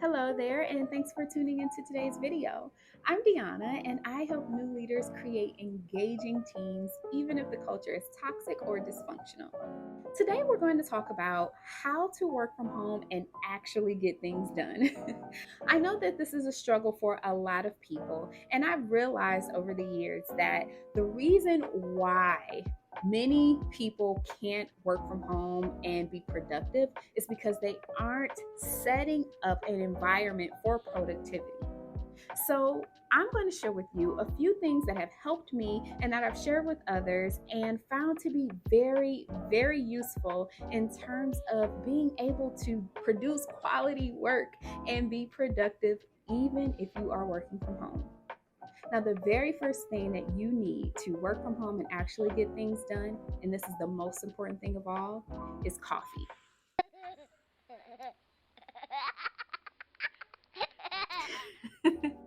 Hello there, and thanks for tuning into today's video. I'm Deanna, and I help new leaders create engaging teams, even if the culture is toxic or dysfunctional. Today, we're going to talk about how to work from home and actually get things done. I know that this is a struggle for a lot of people, and I've realized over the years that the reason why many people can't work from home and be productive is because they aren't setting up an environment for productivity. So, I'm going to share with you a few things that have helped me and that I've shared with others and found to be very, very useful in terms of being able to produce quality work and be productive even if you are working from home. Now, the very first thing that you need to work from home and actually get things done, and this is the most important thing of all, is coffee.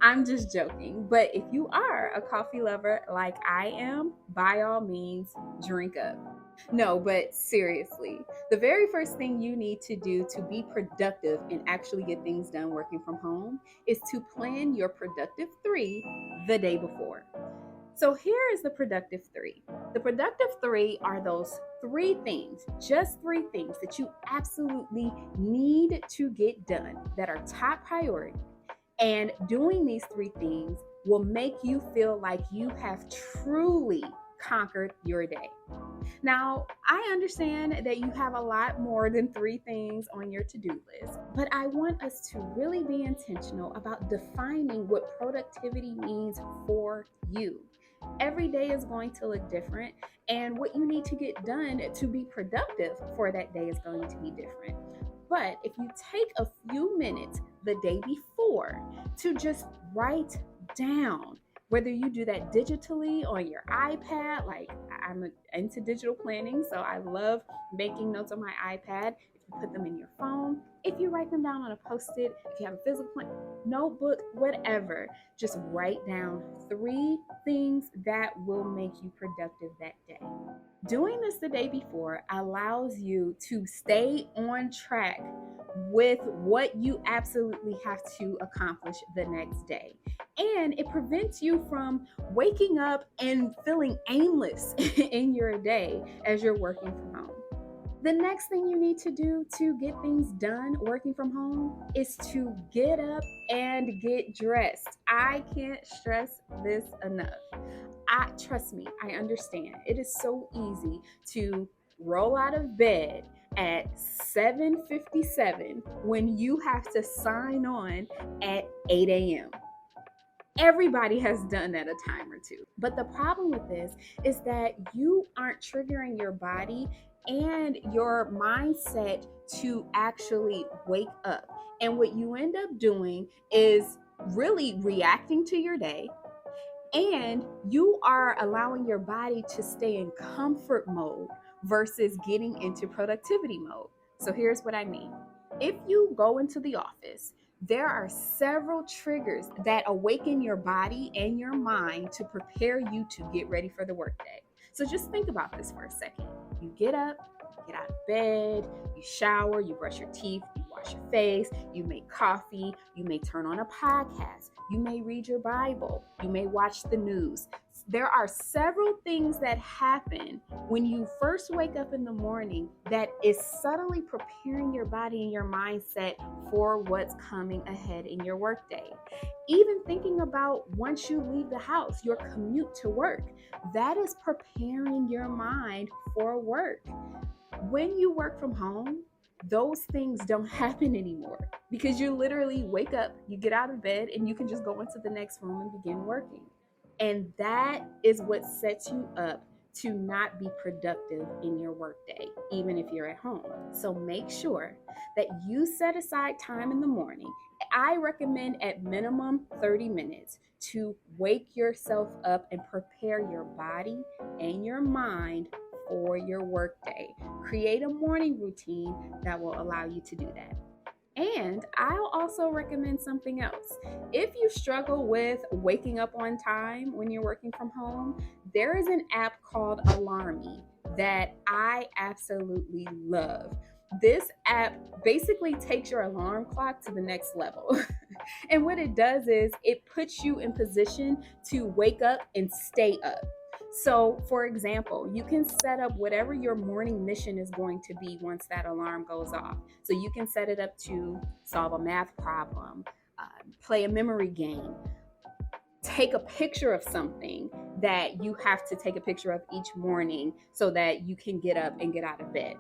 I'm just joking. But if you are a coffee lover like I am, by all means, drink up. No, but seriously, the very first thing you need to do to be productive and actually get things done working from home is to plan your productive three the day before. So here is the productive three. The productive three are those three things, just three things that you absolutely need to get done that are top priority. And doing these three things will make you feel like you have truly conquered your day. Now, I understand that you have a lot more than three things on your to do list, but I want us to really be intentional about defining what productivity means for you. Every day is going to look different, and what you need to get done to be productive for that day is going to be different. But if you take a few minutes the day before to just write down, whether you do that digitally on your iPad, like I'm into digital planning, so I love making notes on my iPad. If you put them in your phone, if you write them down on a post-it, if you have a physical notebook, whatever, just write down three things that will make you productive that day. Doing this the day before allows you to stay on track with what you absolutely have to accomplish the next day. And it prevents you from waking up and feeling aimless in your day as you're working from home. The next thing you need to do to get things done working from home is to get up and get dressed. I can't stress this enough. I trust me, I understand. It is so easy to roll out of bed at 7:57 when you have to sign on at 8 a.m. Everybody has done that a time or two. But the problem with this is that you aren't triggering your body and your mindset to actually wake up. And what you end up doing is really reacting to your day, and you are allowing your body to stay in comfort mode versus getting into productivity mode. So here's what I mean. If you go into the office, there are several triggers that awaken your body and your mind to prepare you to get ready for the workday. So just think about this for a second. You get up, get out of bed, you shower, you brush your teeth, you wash your face, you make coffee, you may turn on a podcast, you may read your Bible, you may watch the news. There are several things that happen when you first wake up in the morning that is subtly preparing your body and your mindset for what's coming ahead in your workday. Even thinking about once you leave the house, your commute to work, that is preparing your mind for work. When you work from home, those things don't happen anymore because you literally wake up, you get out of bed, and you can just go into the next room and begin working. And that is what sets you up to not be productive in your workday, even if you're at home. So make sure that you set aside time in the morning. I recommend at minimum 30 minutes to wake yourself up and prepare your body and your mind for your workday. Create a morning routine that will allow you to do that. And I'll also recommend something else. If you struggle with waking up on time when you're working from home, there is an app called Alarmy that I absolutely love. This app basically takes your alarm clock to the next level. And what it does is it puts you in position to wake up and stay up. So, for example, you can set up whatever your morning mission is going to be once that alarm goes off. So, you can set it up to solve a math problem, play a memory game, take a picture of something that you have to take a picture of each morning so that you can get up and get out of bed.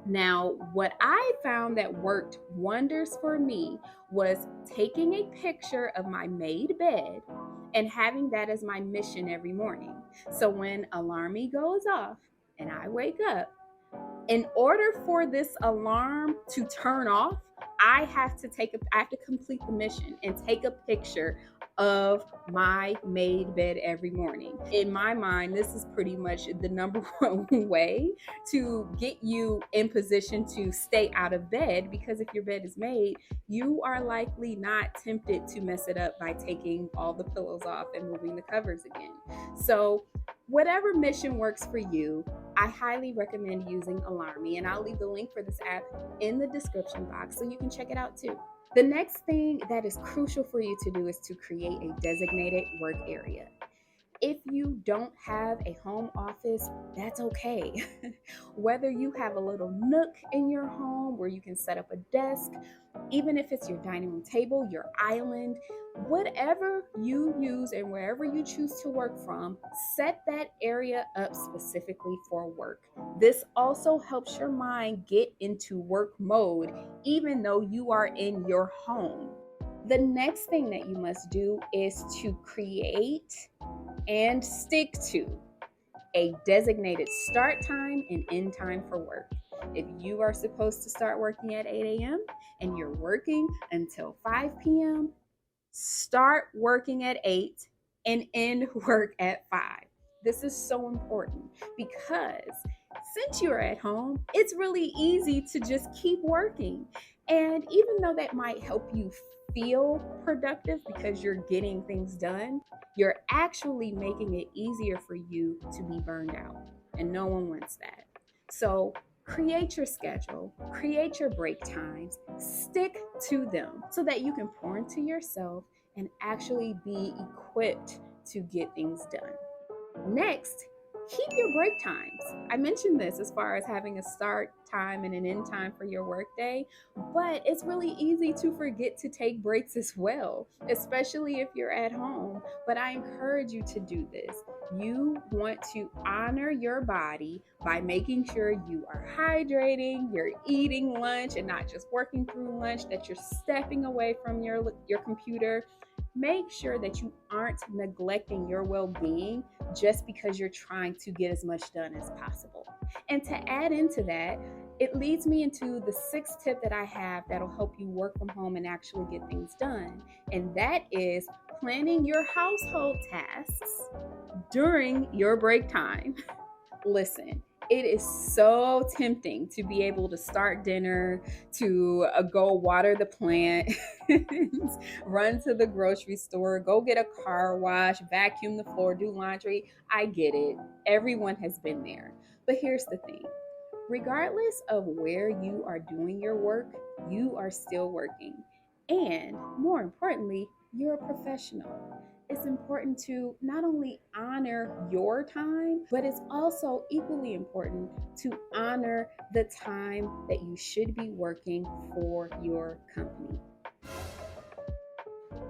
Now, what I found that worked wonders for me was taking a picture of my made bed and having that as my mission every morning. So when alarmy goes off and I wake up, in order for this alarm to turn off, I have to complete the mission and take a picture of my made bed every morning. In my mind, this is pretty much the number one way to get you in position to stay out of bed, because if your bed is made, you are likely not tempted to mess it up by taking all the pillows off and moving the covers again. So, whatever mission works for you, I highly recommend using Alarmy, and I'll leave the link for this app in the description box so you can check it out too. The next thing that is crucial for you to do is to create a designated work area. If you don't have a home office, that's okay. Whether you have a little nook in your home where you can set up a desk, even if it's your dining room table, your island, whatever you use and wherever you choose to work from, set that area up specifically for work. This also helps your mind get into work mode, even though you are in your home. The next thing that you must do is to create and stick to a designated start time and end time for work. If you are supposed to start working at 8 a.m. and you're working until 5 p.m., start working at 8 and end work at 5. This is so important because since you're at home, it's really easy to just keep working. And even though that might help you feel productive because you're getting things done, you're actually making it easier for you to be burned out. And no one wants that. So create your schedule, create your break times, stick to them so that you can pour into yourself and actually be equipped to get things done. Next, keep your break times. I mentioned this as far as having a start time and an end time for your workday, but it's really easy to forget to take breaks as well, especially if you're at home. But I encourage you to do this. You want to honor your body by making sure you are hydrating, you're eating lunch and not just working through lunch, that you're stepping away from your computer. Make sure that you aren't neglecting your well-being just because you're trying to get as much done as possible. And to add into that, it leads me into the sixth tip that I have that'll help you work from home and actually get things done. And that is planning your household tasks during your break time. Listen, it is so tempting to be able to start dinner, to go water the plant, run to the grocery store, go get a car wash, vacuum the floor, do laundry. I get it. Everyone has been there. But here's the thing, regardless of where you are doing your work, you are still working. And more importantly, you're a professional. It's important to not only honor your time, but it's also equally important to honor the time that you should be working for your company.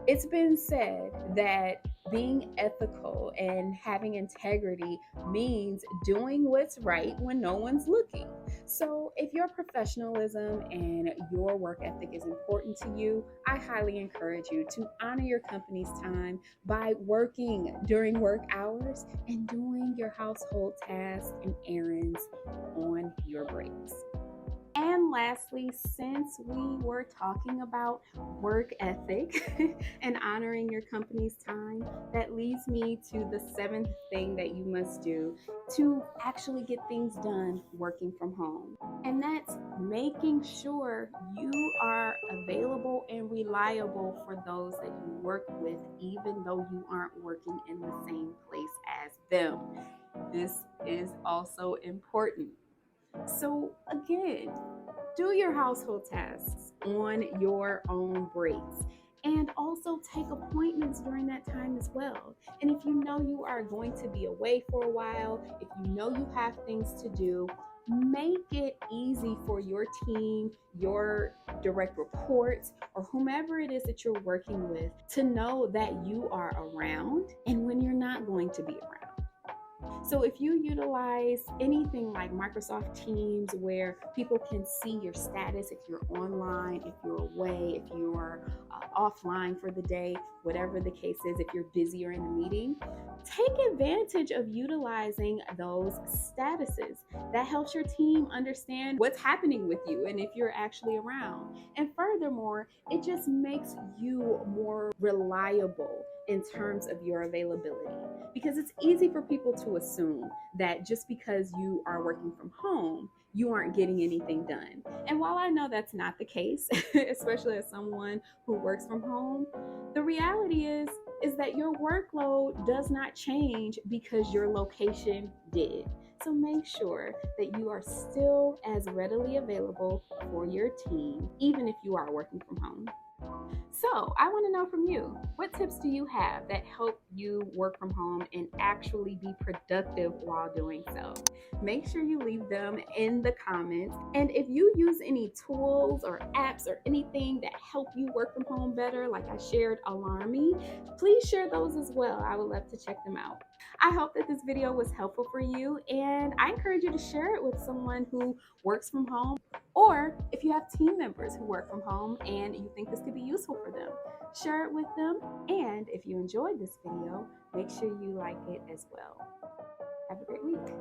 It's been said that being ethical and having integrity means doing what's right when no one's looking. So, if your professionalism and your work ethic is important to you, I highly encourage you to honor your company's time by working during work hours and doing your household tasks and errands on your breaks. And lastly, since we were talking about work ethic and honoring your company's time, that leads me to the seventh thing that you must do to actually get things done working from home. And that's making sure you are available and reliable for those that you work with, even though you aren't working in the same place as them. This is also important. So, again, Do your household tasks on your own breaks. And also take appointments during that time as well. And if you know you are going to be away for a while, if you know you have things to do, make it easy for your team, your direct reports, or whomever it is that you're working with to know that you are around and when you're not going to be around. So if you utilize anything like Microsoft Teams where people can see your status, if you're online, if you're away, if you're offline for the day, whatever the case is, if you're busy or in a meeting, take advantage of utilizing those statuses. That helps your team understand what's happening with you and if you're actually around. And furthermore, it just makes you more reliable in terms of your availability, because it's easy for people to assume that just because you are working from home, you aren't getting anything done. And while I know that's not the case, especially as someone who works from home, the reality is that your workload does not change because your location did. So make sure that you are still as readily available for your team, even if you are working from home. So, I want to know from you, what tips do you have that help you work from home and actually be productive while doing so? Make sure you leave them in the comments. And if you use any tools or apps or anything that help you work from home better, like I shared Alarmy, please share those as well. I would love to check them out. I hope that this video was helpful for you, and I encourage you to share it with someone who works from home, or if you have team members who work from home and you think this could be useful for them, share it with them. And if you enjoyed this video, make sure you like it as well. Have a great week.